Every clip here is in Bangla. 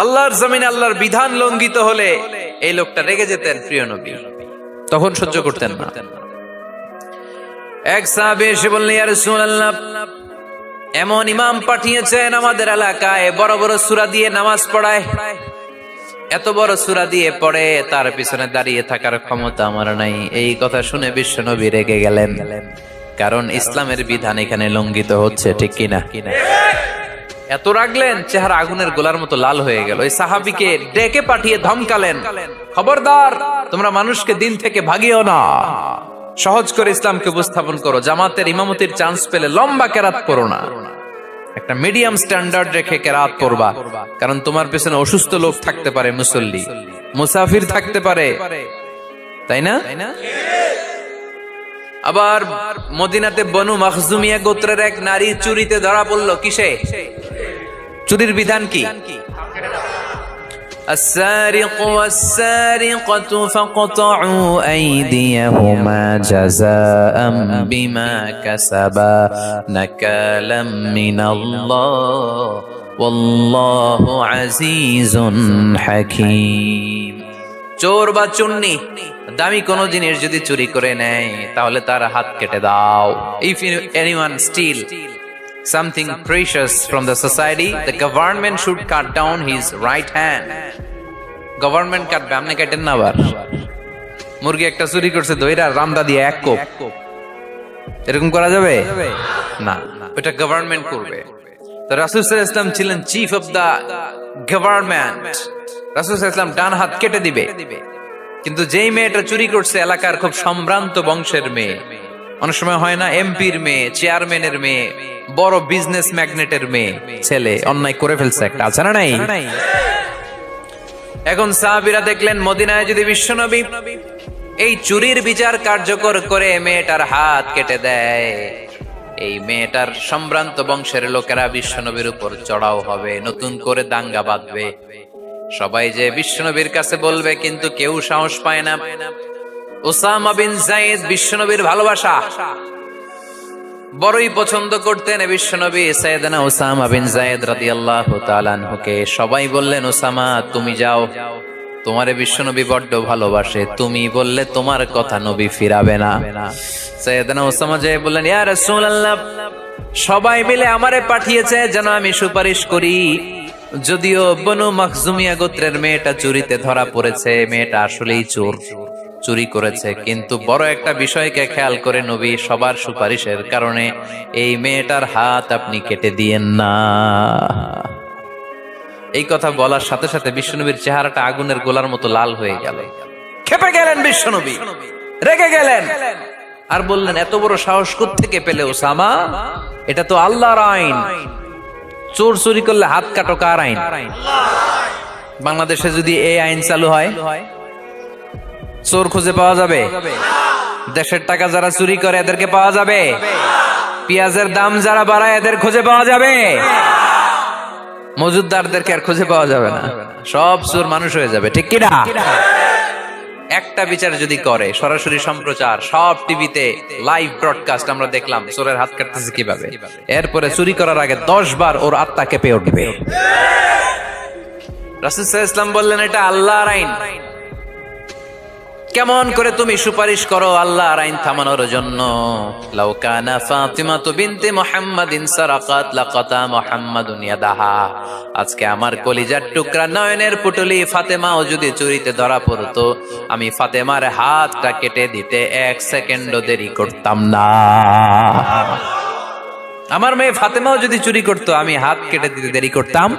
আল্লাহর জমিনে আল্লাহর বিধান লঙ্ঘিত হলে এই লোকটা রেগে যেতেন প্রিয় নবী, তখন সহ্য করতেন না। এক সাহাবী এসে বললেন, ইয়া রাসূলুল্লাহ, এমন ইমাম পাঠিয়েছেন আমাদের এলাকায়, বড় বড় সূরা দিয়ে নামাজ পড়ায়, এত বড় সূরা দিয়ে পড়ে, তার পিছনে দাঁড়িয়ে থাকার ক্ষমতা আমার নাই। এই কথা শুনে বিশ্ব নবী রেগে গেলেন, কারণ ইসলামের বিধান এখানে লঙ্ঘিত হচ্ছে, ঠিক কিনা? এত রাগলেন, চেহারা আগুনের গোলার মতো লাল হয়ে গেল। ওই সাহাবীকে ডেকে পাঠিয়ে ধমকালেন, খবরদার, তোমরা মানুষকে দিন থেকে ভাগিও না, সহজ করে ইসলামকে উপস্থাপন করো, জামাতের ইমামতির চান্স পেলে লম্বা কেরাত করো না, একটা মিডিয়াম স্ট্যান্ডার্ড রেখে কেরাত করবা, কারণ তোমার পেছনে অসুস্থ লোক থাকতে পারে, মুসল্লি, মুসাফির থাকতে পারে, তাই না? আবার মদিনাতে বনু মাখজুমিয়া গোত্রের এক নারী চুরিতে ধরা পড়লো। কিসে? চুরির বিধান কি? السارق والسارقة فاقطعوا أيديهما جزاء بما كسبا نكالا من الله والله عزيز حكيم। চোর বা চুন্নি দামি কোনো জিনিস যদি চুরি করে নেয় তাহলে তার হাত কেটে দাও। If anyone steal something precious from the society, the government should cut down his right hand. Government কাটবে, আপনি কাটেন না। আবার মুরগি একটা চুরি করছে, দইরা রামদা দিয়ে এক কোপ, এরকম করা যাবে না, ওটা গভর্নমেন্ট করবে। তো রাসূল সাল্লাল্লাহু আলাইহি ওয়াসাল্লাম ছিলেন চিফ অফ দা গভর্নমেন্ট, রাসূল সাল্লাল্লাহু আলাইহি ওয়াসাল্লাম ডান হাত কেটে দিবে। কিন্তু যেই মেয়েটা চুরি করছে এলাকার খুব সম্ভ্রান্ত বংশের মেয়ে, অনেক সময় হয় না, এমপির মেয়ে, চেয়ারম্যানের মেয়ে, বড় বিজনেস ম্যাগনেটের মেয়ে, ছেলে অন্যায় করে ফেলছে একটা, আছে না নাই? এখন সাহাবীরা দেখলেন মদিনায় যদি বিশ্বনবী এই চুরির বিচার কার্যকর করে মেয়েটার হাত কেটে দেয়, এই মেয়েটার সম্ভ্রান্ত বংশের লোকেরা বিশ্বনবীর উপর চড়াও হবে, নতুন করে দাঙ্গা বাঁধবে, সবাই যে বিশ্বনবীর কাছে বলবে, কিন্তু কেউ সাহস পায় না। উসামা বিন যায়েদ বিশ্বনবীর ভালোবাসা বড়ই পছন্দ করতেন বিশ্বনবী। সাইয়েদনা উসামা বিন যায়েদ রাদিয়াল্লাহু তাআলা আনহুকে সবাই বললেন, উসামা তুমি যাও, তোমারে বিশ্বনবী বড্ড ভালোবাসে, তুমি বললে তোমার কথা নবী ফিরাবে না। সাইয়েদনা উসামা যে বললেন, ইয়া রাসূলুল্লাহ, সবাই মিলে আমারে পাঠিয়েছে যেন আমি সুপারিশ করি, যদিও বনু মাখজুমিয়া গোত্রের মেয়েটা চুরিতে ধরা পড়েছে, মেয়েটা আসলেই চোর, চুরি করেছে, কিন্তু বড় একটা বিষয়কে খেয়াল করে নবী সবার সুপারিশের কারণে এই মেয়েটার হাত আপনি কেটে দিয়েন না। এই কথা বলার সাথে সাথে বিশ্বনবীর চেহারাটা আগুনের গোলার মতো লাল হয়ে গেল, ক্ষেপে গেলেন বিশ্বনবী, রেগে গেলেন, আর বললেন, এত বড় সাহস কোত্থেকে পেলে উসামা? এটা তো আল্লাহর আইন, চোর চুরি করলে হাত কাটো কার আইন? বাংলাদেশে যদি এই আইন চালু হয়, চোর খুঁজে পাওয়া যাবে? দেশের টাকা যারা চুরি করে এদেরকে পাওয়া যাবে? পেঁয়াজের দাম যারা বাড়ায় এদের খুঁজে পাওয়া যাবে? মজুদদারদেরকে আর খুঁজে পাওয়া যাবে না, সব চোর মানুষ হয়ে যাবে, ঠিক কিনা? একটা বিচার যদি করে, সরাসরি সম্প্রচার, সব টিভিতে লাইভ ব্রডকাস্ট আমরা দেখলাম চোরের হাত কাটতেছে কিভাবে, এরপরে চুরি করার আগে 10 বার ওর আত্মা কেঁপে উঠবে। রাসূল সাল্লাল্লাহু আলাইহি ওয়াসাল্লাম বললেন, এটা আল্লাহর আইন, কেমন করে তুমি সুপারিশ করো আল্লাহর আইন থামানোর জন্য? লাউ কানা ফাতিমাতু বিনতে মুহাম্মাদিন সারাকাত লাকাতা মুহাম্মাদুন ইয়াদাহা। আজকে আমার কলিজার টুকরা নয়নের পুটলি ফাতেমাও যদি চুরিতে ধরা পড়তো, আমি ফাতেমার হাতটা কেটে দিতে 1 সেকেন্ডও দেরি করতাম না। আমার মেয়ে ফাতেমাও যদি চুরি করতো, আমি হাত কেটে দিতে দেরি করতাম?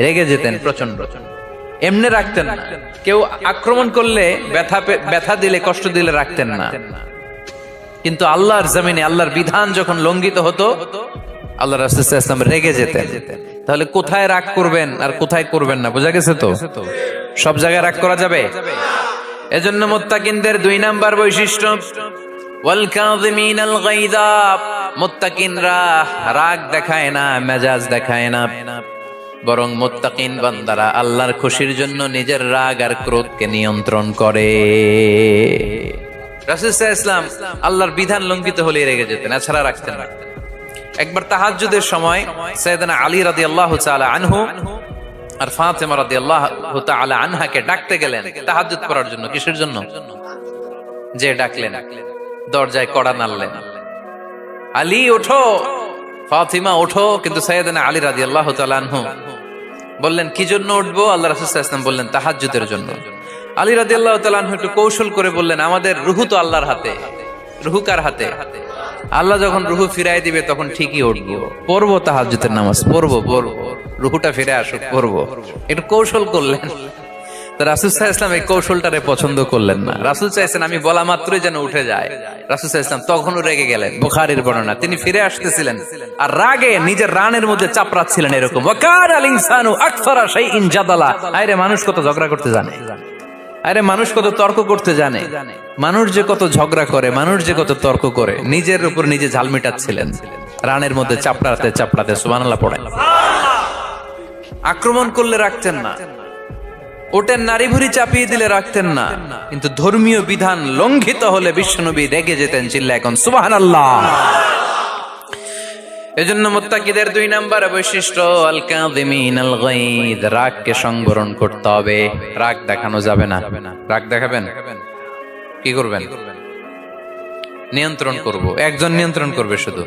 রেগে যেতেন প্রচন্ড, এমনি রাখতেন না। কেউ আক্রমণ করলে, ব্যথা দিলে, কষ্ট দিলে রাখতেন না, কিন্তু আল্লাহর জমিনে আল্লাহর বিধান যখন লঙ্ঘিত হতো, আল্লাহ রাসূল সাল্লাল্লাহু আলাইহি ওয়াসাল্লাম রেগে যেতেন। তাহলে কোথায় রাগ করবেন আর কোথায় করবেন না বোঝা গেছে তো? সব জায়গায় রাগ করা যাবে? এজন্য মুত্তাকিনদের 2 নাম্বার বৈশিষ্ট্য, ওয়াল কাযিমিনাল গায়যা। মুত্তাকিনরা রাগ দেখায় না, মেজাজ দেখায় না, বরং মুত্তাকিন বান্দারা আল্লাহর খুশির জন্য নিজের রাগ আর ক্রোধকে নিয়ন্ত্রণ করে। রাসূল সাল্লাল্লাহু আলাইহি ওয়াসাল্লাম আল্লাহর বিধান লঙ্ঘিত হলে রেগে যেতেন, এছাড়া রাখতেন না। একবার তাহাজ্জুদের সময় সাইয়েদনা আলী রাদিয়াল্লাহু তাআলা আনহু আর ফাতেমা রাদিয়াল্লাহু তাআলা আনহাকে ডাকতে গেলেন তাহাজ্জুদ পড়ার জন্য। কিসের জন্য? যে ডাকলেন, দরজায় কড়া নাড়লেন, আলী ওঠো, ফাতিমা ওঠো। কিন্তু সাইয়েদনা আলী রাদিয়াল্লাহু তাআলা আনহু বললেন কি জন্য উঠবো? আল্লাহ রাসূল সাল্লাল্লাহু আলাইহি ওয়াসাল্লাম বললেন তাহাজ্জুদের জন্য। আলী রাদিয়াল্লাহু তাআলা আনহু একটু কৌশল করে বললেন, আমাদের রুহু তো আল্লাহর হাতে। রুহু কার হাতে? আল্লাহ যখন রুহু ফিরাই দিবে তখন ঠিকই উঠবো, পড়বো তাহাজ্জুদের নামাজ, পড়বো, রুহুটা ফিরে আসুক, পড়বো। একটু কৌশল করলেন। রাসূল সাল্লাল্লাহু আলাইহি ওয়াসাল্লাম এই কৌশলটারে পছন্দ করলেন না। রাসূল চাইছেন আমি বলা মাত্রই যেন উঠে যায়। রাসূল সাল্লাল্লাহু আলাইহি ওয়াসাল্লাম তখনও রেগে গেলেন। বুখারীর বর্ণনা, তিনি ফিরে আসতেছিলেন আর রাগে নিজের রানের মধ্যে চাপড়াচ্ছিলেন এরকম, ওয়া কানাল ইনসানু আকসারা শাইইন জাদালা। আরে মানুষ কত ঝগড়া করতে জানে, আরে মানুষ কত তর্ক করতে জানে, মানুষ যে কত ঝগড়া করে, মানুষ যে কত তর্ক করে, নিজের উপর নিজে ঝাল মিটাচ্ছিলেন রানের মধ্যে চাপড়াতে চাপড়াতে। সুবহানাল্লাহ পড়েন। আক্রমণ করলে রাখতেন না, ওটের নারী ভুড়ি চাপিয়ে দিলে রাখতেন না, কিন্তু ধর্মীয় বিধান লঙ্ঘিত হলে বিশ্বনবী রেগে যেতেন, চিল্লা এখন সুবহানাল্লাহ। এজন্য মুত্তাকিদের 2 নম্বর বৈশিষ্ট্য আল কাযিমিনাল গায়দ, রাগকে সংবরণ করতে হবে। রাগ দেখানো যাবে না। রাগ দেখাবেন, কি করবেন? নিয়ন্ত্রণ করব। একজন নিয়ন্ত্রণ করবে শুধু,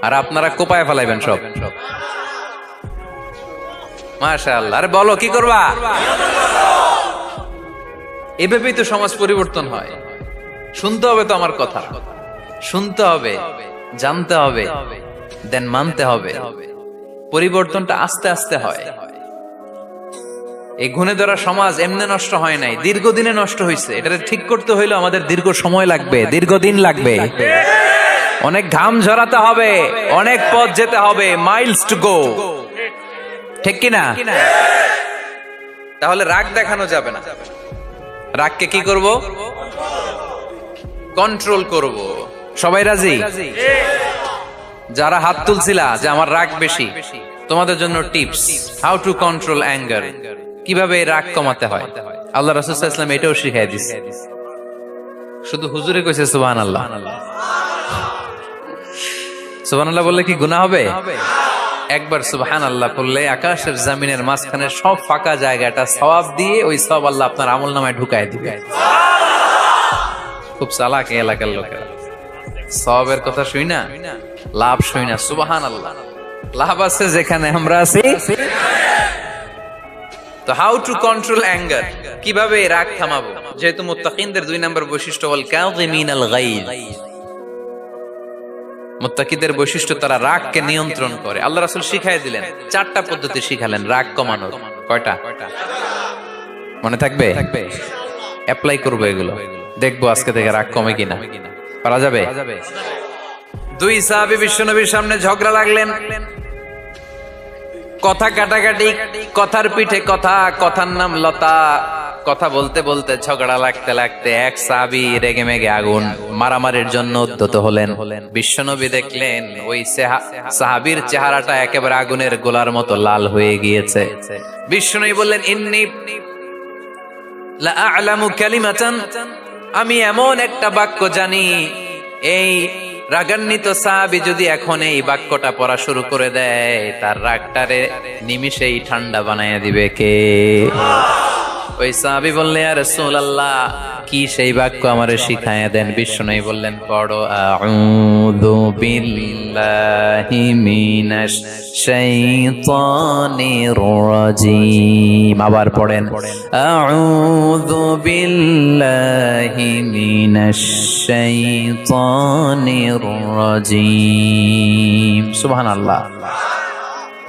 আর আপনারা কোপায় ফেলাইবেন সব। মাশাআল্লাহ। আরে বলো কি করবা? এভাবেই তো সমাজ পরিবর্তন হয়। শুনতে হবে তো আমার কথা, শুনতে হবে, জানতে হবে, দেন মানতে হবে। পরিবর্তনটা আস্তে আস্তে হয়। এই গুণে ধরা সমাজ এমনি নষ্ট হয় নাই, দীর্ঘদিনে নষ্ট হয়েছে। এটা ঠিক করতে হইলে আমাদের দীর্ঘ সময় লাগবে, দীর্ঘদিন লাগবে, অনেক ঘাম ঝরাতে হবে, অনেক পথ যেতে হবে, মাইলস টু গো। ঠিক কিনা? তাহলে রাগ দেখানো যাবে না। রাগকে কি করব? কন্ট্রোল করব। সবাই রাজি? যারা হাত তুলছিলা যে আমার রাগ বেশি, তোমাদের জন্য tips, how to control anger, কিভাবে রাগ কমাতে হয়। আল্লাহ রাসূল সাল্লাল্লাহু আলাইহি ওয়াসাল্লাম এটাও শিখিয়ে দিয়েছে। শুধু হুজুরে কইছে সুবহানাল্লাহ। সুবহানাল্লাহ বললে কি গুনাহ হবে? একবার সুবহানাল্লাহ বললে আকাশের জমিনের মাঝখানে সব ফাঁকা জায়গাটা সওয়াব দিয়ে ওই সওয়াব আল্লাহ আপনার আমলনামায় ঢুকায় দিবে। খুব চালাক এই এলাকার লোকেরা। সওয়াবের কথা শুই না, লাভ শুই না। সুবহানাল্লাহ, লাভ আছে যেখানে আমরা আছি। তো হাউ টু কন্ট্রোল অ্যাঙ্গার, কিভাবে রাগ থামাবো? যেহেতু মুত্তাকিনদের 2 নম্বর বৈশিষ্ট্য হল কাযিমিনাল গায়দ, মুত্তাকিদের বৈশিষ্ট্য তারা রাগকে নিয়ন্ত্রণ করে। আল্লাহ রাসূল শিখাই দিলেন, 4টা পদ্ধতি শিখালেন রাগ কমানোর। কয়টা মনে থাকবে? অ্যাপ্লাই করবো এগুলো, দেখবো আজকে থেকে রাগ কমে কিনা। পারা যাবে? 2 সাহাবী বিশ্বনবীর সামনে ঝগড়া লাগলেন, কথা কাটাকাটি, কথার পিঠে কথা, কথার নাম লতা। কথা বলতে বলতে ঝগড়া লাগতে লাগতে এক সাহাবী রেগে মেগে আগুন, মারামারির জন্য উদ্যত হলেন। বিশ্বনবী দেখলেন ওই সাহাবীর চেহারাটা একেবারে আগুনের গোলার মতো লাল হয়ে গিয়েছে। বিশ্বনবী বললেন, ইন্নী লা আ'লামু কালিমাতান, আমি এমন একটা বাক্য জানি, এই রাগান্বিত সাহাবী যদি এখন এই বাক্যটা পড়া শুরু করে দেয়, তার রাগটারে নিমিষেই ঠান্ডা বানায় দিবে কে? ওই সাহাবী বললেন, ইয়া রাসূলুল্লাহ, কি সেই বাক্য আমারে শিখায়া দেন। বিশ্বনবী বললেন, পড়ো আউযু বিল্লাহি মিনাশ শাইতানির রাজীম। আবার পড়েন আউযু বিল্লাহি মিনাশ শাইতানির রাজীম। সুবহানাল্লাহ।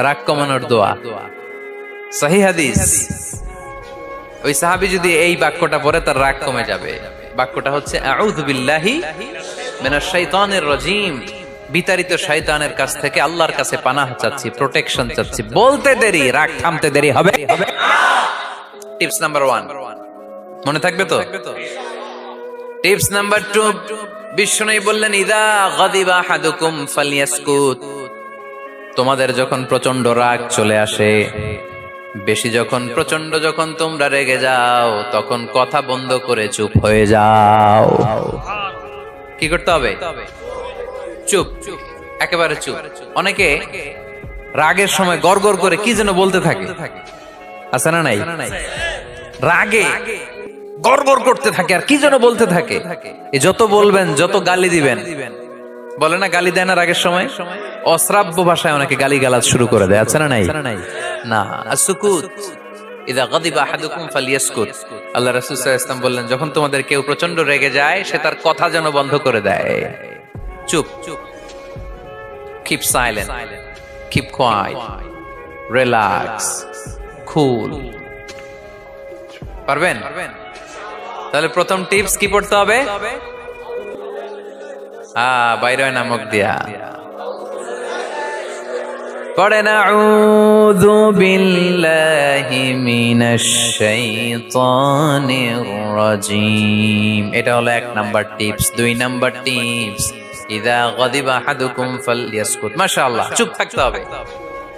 রাগ কমানোর দোয়া, সহিহ হাদিস। ওই সাহাবী যদি এই বাক্যটা পড়ে তার রাগ কমে যাবে। বাক্যটা হচ্ছে আউযু বিল্লাহি মিনাশ শাইতানির রাজীম, বিতাড়িত শয়তানের কাছ থেকে আল্লাহর কাছে পানাহ চাচ্ছি, প্রোটেকশন চাচ্ছি। বলতে দেরি, রাগ থামতে দেরি হবে। টিপস নাম্বার 1 মনে থাকবে তো? টিপস নাম্বার 2, বিশ্বনবী বললেন, ইযা গাদিবা আহাদুকুম ফালইয়াসকুত, তোমাদের যখন প্রচন্ড রাগ চলে আসে, বেশি যখন প্রচন্ড যখন তোমরা রেগে যাও, তখন কথা বন্ধ করে চুপ হয়ে যাও। কি করতে হবে? চুপ, একেবারে চুপ। অনেকে রাগের সময় গড়গড় করে কি যেন বলতে থাকে, আছে না নাই? রাগে গড়গড় করতে থাকে আর কি যেন বলতে থাকে। এই যত বলবেন, যত গালি দিবেন, বলে না গালি দেয় না রাগের সময়, অশ্রাব্য ভাষায় অনেকে গালি গালাজ শুরু করে দেয়, আছে না নাই? না, আসুকুত ইদা গাদিবা আহাদুকুম ফালিয়াসকুত। আল্লাহ রাসূল সাল্লাল্লাহু আলাইহি ওয়াসাল্লাম বললেন, যখন তোমাদের কেউ প্রচন্ড রেগে যায়, সে তার কথা যেন বন্ধ করে দেয়। চুপ, keep silent, keep quiet, relax, cool. পারবেন? তাহলে প্রথম টিপস কি পড়তে হবে? বাইরে নামক দিয়া পড়েন আউযু বিল্লাহি মিনাশ শাইতানির রাজীম। এটা হলো 1 নাম্বার টিপস। 2 নাম্বার টিপস, ইযা গাদিবা আহাদুকুম ফালইয়াসকুত। মাশাআল্লাহ, চুপ থাকতে হবে।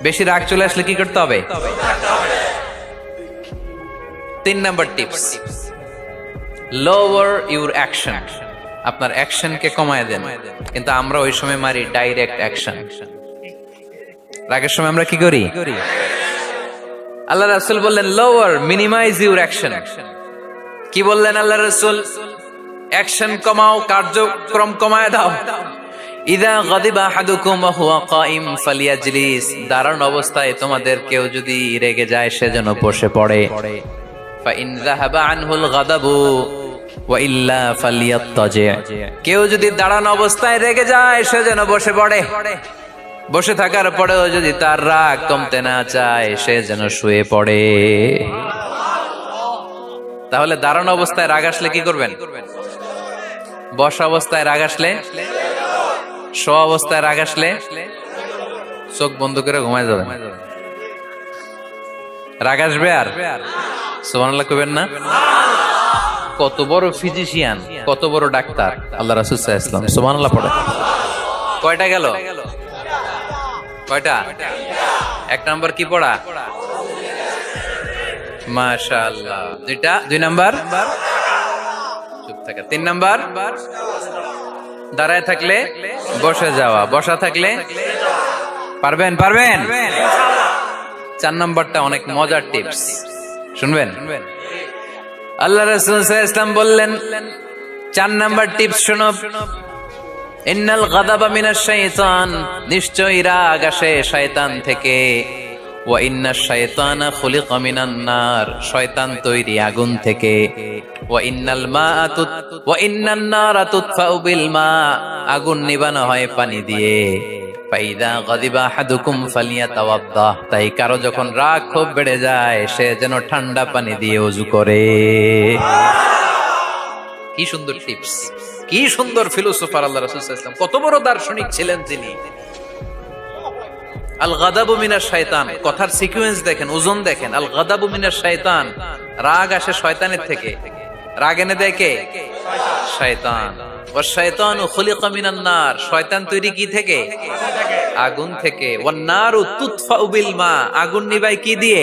বেশি রাগ চলে আসলে কি করতে হবে? 3 number tips, lower your action. আপনার অ্যাকশনকে কমায় দেন। কিন্তু আমরা ওই সময় মারি ডাইরেক্ট অ্যাকশন। রাগের সময় আমরা কি করি? আল্লাহ রাসূল বললেন লোয়ার, মিনিমাইজ ইউর অ্যাকশন। কি বললেন আল্লাহ রাসূল? অ্যাকশন কমাও, কার্যক্রম কমায় দাও। ইযা গাদিবা আহাদুকুম ওয়া হুয়া কাইম ফালিয়াজলিস। দাঁড়ানো অবস্থায় তোমাদের কেউ যদি রেগে যায়, সে যেন বসে পড়ে। ফাইন যাহাবা আনহুল গাদাবু ওয়া ইল্লা ফালিয়াত্তাজি। কেউ যদি দাঁড়ানো অবস্থায় রেগে যায়, সে যেন বসে পড়ে। বসে থাকার পরেও যদি তার রাগ কমতে না চায়, সে যেন শুয়ে পড়ে। তাহলে দাঁড়ানো অবস্থায় রাগ আসলে কি করবেন? বসা অবস্থায় রাগ আসলে, শোয়া অবস্থায় রাগ আসলে চোখ বন্ধ করে ঘুমায় যাবেন। রাগ আসবে আর সুবহানাল্লাহ কইবেন না? কত বড় ফিজিশিয়ান, কত বড় ডাক্তার আল্লাহ রাসূল সাল্লাল্লাহু আলাইহি ওয়াসাল্লাম। সুবহানাল্লাহ পড়ে। কয়টা গেল? কয়টা? 1 নাম্বার কি পড়া? মাশাআল্লাহ। 2 নাম্বার চুপ থাকা। 3 নাম্বার দাঁড়ায় থাকলে বসে যাওয়া, বসা থাকলে পারবেন? 4 নাম্বারটা অনেক মজার টিপস, শুনবেন? আল্লাহ রাসূল সাল্লাল্লাহু আলাইহি ওয়াসাল্লাম বললেন 4 নাম্বার টিপস শোনো। ইন্নাল গাদাবা মিনাশ শাইতান। নিশ্চয়ই রাগ আসে শয়তান থেকে। ওয়া ইন্নাশ শাইতানা খুলিকা মিনান নার। শয়তান তৈরি আগুন থেকে। ওয়া ইন্নান নারা তুতফাউ বিল মা। আগুন নিবানো হয় পানি দিয়ে। ফাইদা গাদিবা আহাদুকুম ফালিয়াতাওয়াদ্দাহ। তাই কারো যখন রাগ খুব বেড়ে যায়, সে যেন ঠান্ডা পানি দিয়ে ওযু করে। কি সুন্দর টিপস, কি সুন্দর ফিলোসোফার আল্লাহ রাসূল সাল্লাল্লাহু আলাইহি ওয়াসাল্লাম। কত বড় দার্শনিক ছিলেন তিনি। আল গাদাবু মিনাশ শাইতান, কথার সিকোয়েন্স দেখেন, ওজন দেখেন। আল গাদাবু মিনাশ শাইতান, রাগ আসে শয়তানের থেকে। রাগ এনে দেয় কে? শয়তান। ওয়াশ শাইতানু খুলিকা মিনান নার। শয়তান তৈরি কি থেকে? আগুন থেকে। ওয়ান নারু তুতফাউ বিল মা। আগুন নিবাই কি দিয়ে?